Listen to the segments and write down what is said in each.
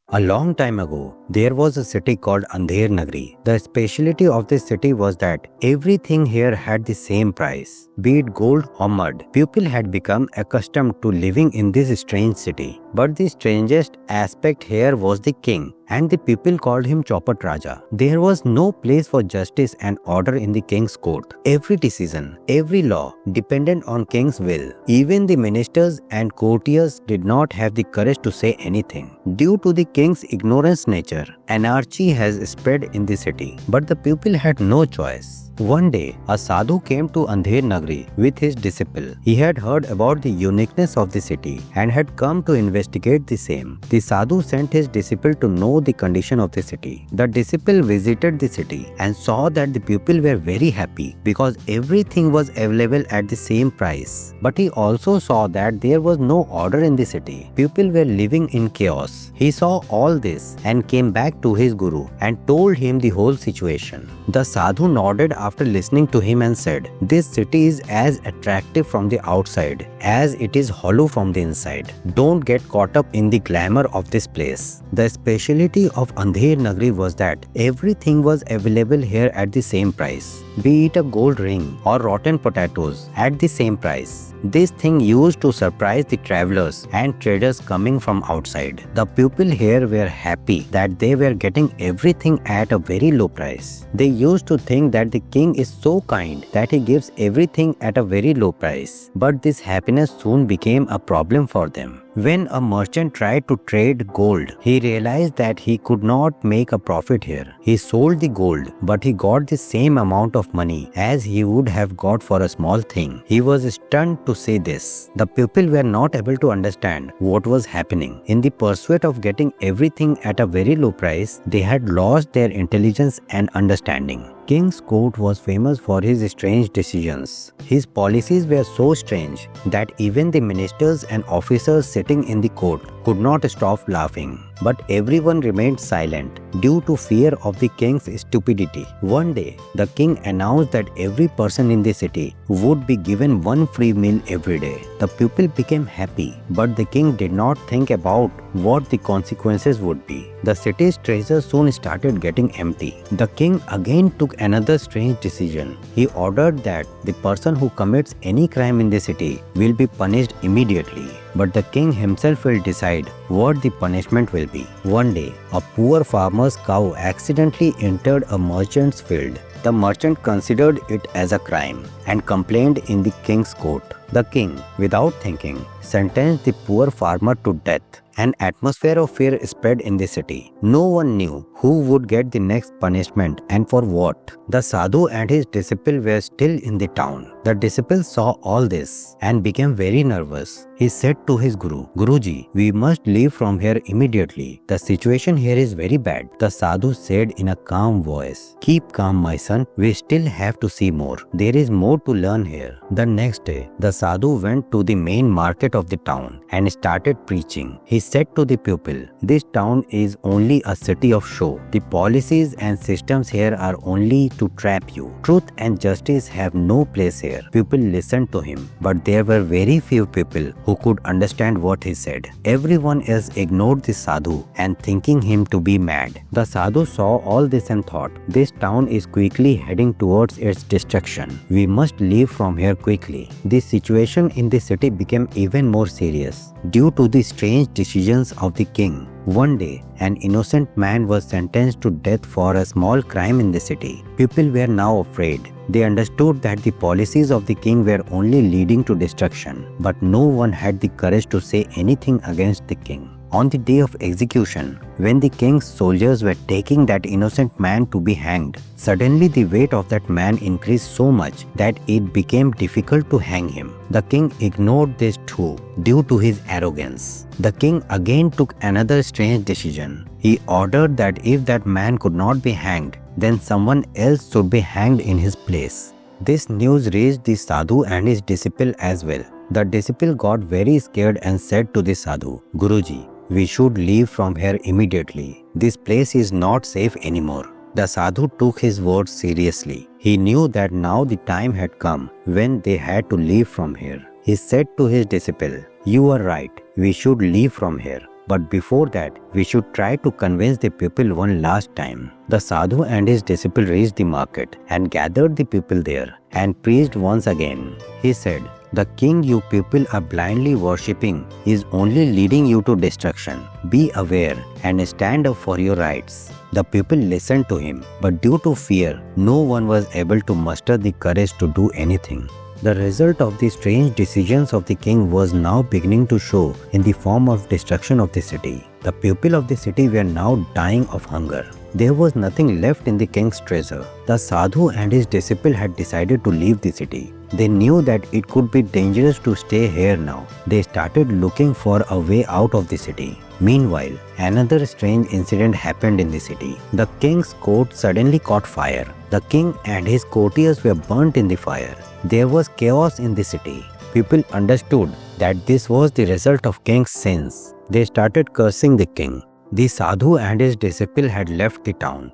A long time ago, there was a city called Andher Nagari. The speciality of this city was that everything here had the same price, be it gold or mud. People had become accustomed to living in this strange city. But the strangest aspect here was the king, and the people called him Chaupat Raja. There was no place for justice and order in the king's court. Every decision, every law depended on king's will. Even the ministers and courtiers did not have the courage to say anything. Due to the king's ignorance nature, anarchy has spread in the city. But the people had no choice. One day, a sadhu came to Andher Nagari with his disciple. He had heard about the uniqueness of the city and had come to investigate the same. The sadhu sent his disciple to know the condition of the city. The disciple visited the city and saw that the people were very happy because everything was available at the same price. But he also saw that there was no order in the city. People were living in chaos. He saw all this and came back to his guru and told him the whole situation. The sadhu nodded after listening to him and said, "This city is as attractive from the outside as it is hollow from the inside. Don't get caught up in the glamour of this place." The speciality of Andher Nagari was that everything was available here at the same price, be it a gold ring or rotten potatoes at the same price. This thing used to surprise the travelers and traders coming from outside. The people here were happy that they were getting everything at a very low price. They used to think that the king is so kind that he gives everything at a very low price. But this happiness soon became a problem for them. When a merchant tried to trade gold, he realized that he could not make a profit here. He sold the gold, but he got the same amount of money as he would have got for a small thing. He was stunned to see this. The people were not able to understand what was happening. In the pursuit of getting everything at a very low price, they had lost their intelligence and understanding. King's court was famous for his strange decisions. His policies were so strange that even the ministers and officers sitting in the court could not stop laughing. But everyone remained silent due to fear of the king's stupidity. One day, the king announced that every person in the city would be given one free meal every day. The people became happy, but the king did not think about what the consequences would be. The city's treasure soon started getting empty. The king again took another strange decision. He ordered that the person who commits any crime in the city will be punished immediately. But the king himself will decide what the punishment will be. One day, a poor farmer's cow accidentally entered a merchant's field. The merchant considered it as a crime and complained in the king's court. The king, without thinking, sentenced the poor farmer to death. An atmosphere of fear spread in the city. No one knew who would get the next punishment and for what. The sadhu and his disciple were still in the town. The disciple saw all this and became very nervous. He said to his guru, "Guruji, we must leave from here immediately. The situation here is very bad." The sadhu said in a calm voice, "Keep calm, my son. We still have to see more. There is more to learn here." The next day, the sadhu went to the main market of the town and started preaching. He said to the people, "This town is only a city of show. The policies and systems here are only to trap you. Truth and justice have no place here." People listened to him, but there were very few people who could understand what he said. Everyone else ignored the sadhu and thinking him to be mad. The sadhu saw all this and thought, "This town is quickly heading towards its destruction. We must leave from here quickly." The situation in the city became even more serious due to the strange decisions of the king. One day, an innocent man was sentenced to death for a small crime in the city. People were now afraid. They understood that the policies of the king were only leading to destruction, but no one had the courage to say anything against the king. On the day of execution, when the king's soldiers were taking that innocent man to be hanged, suddenly the weight of that man increased so much that it became difficult to hang him. The king ignored this too due to his arrogance. The king again took another strange decision. He ordered that if that man could not be hanged, then someone else should be hanged in his place. This news reached the sadhu and his disciple as well. The disciple got very scared and said to the sadhu, "Guruji, we should leave from here immediately. This place is not safe anymore." The sadhu took his words seriously. He knew that now the time had come when they had to leave from here. He said to his disciple, "You are right. We should leave from here." But before that, we should try to convince the people one last time. The sadhu and his disciple reached the market and gathered the people there and preached once again. He said, "The king you people are blindly worshipping is only leading you to destruction. Be aware and stand up for your rights." The people listened to him, but due to fear, no one was able to muster the courage to do anything. The result of the strange decisions of the king was now beginning to show in the form of destruction of the city. The people of the city were now dying of hunger. There was nothing left in the king's treasure. The sadhu and his disciple had decided to leave the city. They knew that it could be dangerous to stay here now. They started looking for a way out of the city. Meanwhile, another strange incident happened in the city. The king's court suddenly caught fire. The king and his courtiers were burnt in the fire. There was chaos in the city. People understood that this was the result of king's sins. They started cursing the king. The sadhu and his disciple had left the town.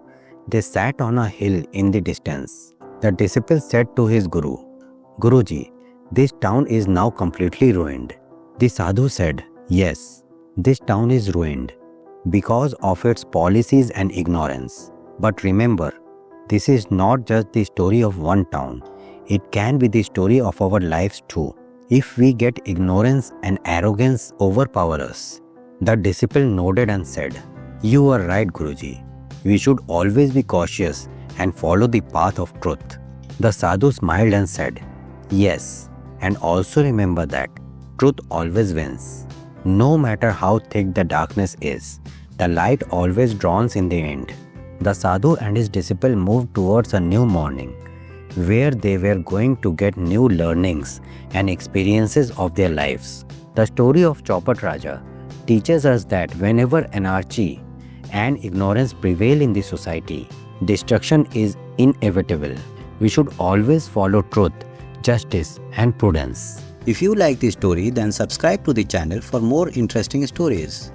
They sat on a hill in the distance. The disciple said to his guru, "Guruji, this town is now completely ruined." The sadhu said, "Yes, this town is ruined because of its policies and ignorance. But remember, this is not just the story of one town. It can be the story of our lives too. If we get ignorance and arrogance overpower us." The disciple nodded and said, "You are right, Guruji. We should always be cautious and follow the path of truth." The sadhu smiled and said, "Yes, and also remember that truth always wins. No matter how thick the darkness is, the light always dawns in the end." The sadhu and his disciple moved towards a new morning, where they were going to get new learnings and experiences of their lives. The story of Chaupat Raja teaches us that whenever anarchy and ignorance prevail in the society, destruction is inevitable. We should always follow truth, justice, and prudence. If you like this story, then subscribe to the channel for more interesting stories.